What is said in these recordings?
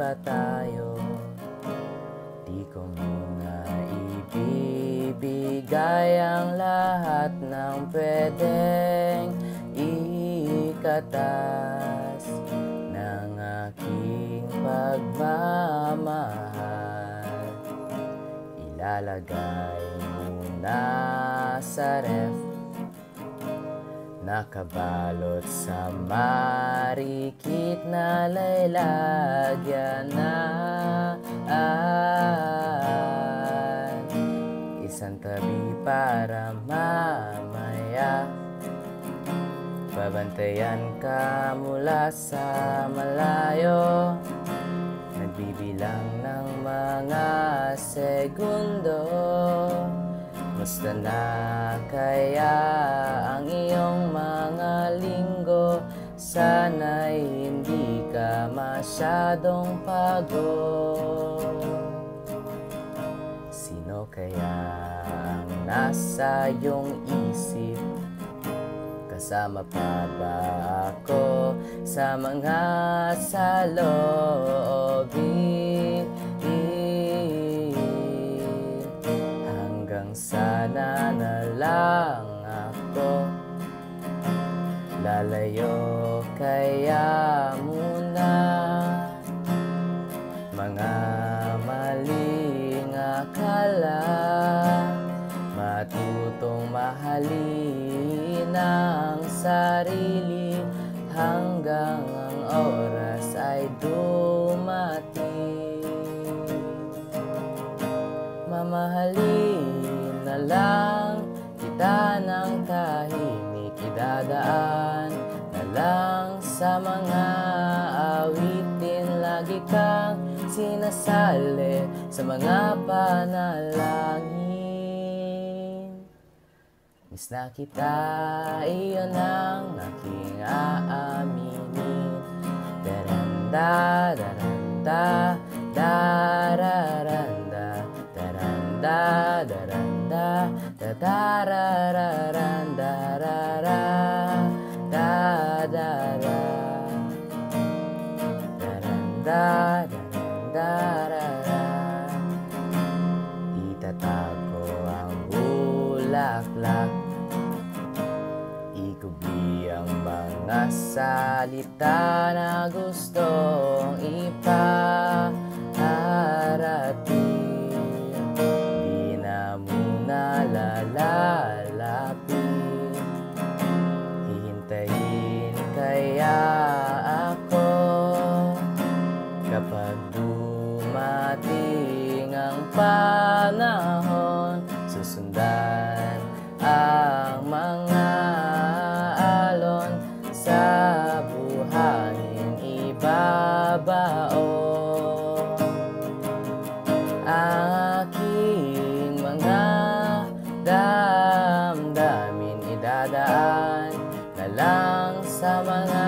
pa tayo. Di ko muna ibibigay ang lahat ng pwedeng ikatas ng aking pagmamahal. Ilalagay muna sa ref, nakabalot sa marikit na laylagyan na isang tabi para mamaya babantayan ka mula sa malayo, nagbibilang ng mga segundo. Musta na kaya ang iyong mga linggo? Sana'y hindi ka masyadong pagod. Sino kaya ang nasa iyong isip? Kasama pa ba ako sa mga saloobin? Hanggang sana na lang ako lalayo kaya muna. Mga maling akala, matutong mahalin ang sarili hanggang ang oras ay dumating. Mamahalin na lang kita ng tahimik, idadaan na lang sa mga awitin. Lagi kang sinasali sa mga panalangin. Miss na kita, iyon ang aking aaminin. Daranda, daranda, dararanda, daranda, daranda, dadarararanda, darara, dadara, daranda, darara. Itatago ang bulaklak, ikubli ang mga salita na gustong iparating. Di na muna lalalapit, hihintayin kaya ako kapag dumating ang panahon. Susundan ang mga alon sa buhangin ibabaon. Ang aking mga damdamin idadaan na lang sa mga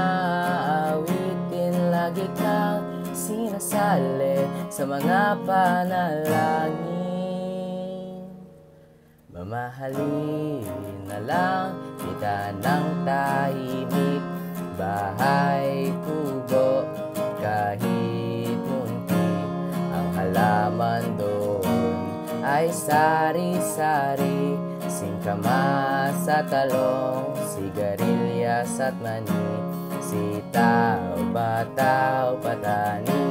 awitin. Lagi kang sinasali sa mga panalangin. Mamahalin na lang kita ng tahimik, bahay kubo kahit munti. Ang halaman doon ay sari-sari, singkamas at talong, sigarilyas at mani, sitaw, bataw, patani.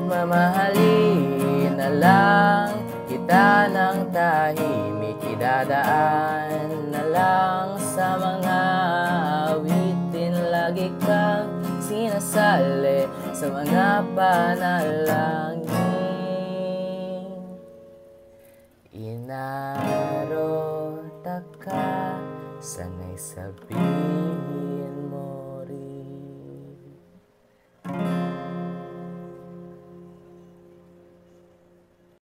Mamahalin na lang kita ng tahimik, idadaan na lang sa mga awitin. Lagi kang sinasali sa mga panalangin. Inarota ka, sana'y sabihin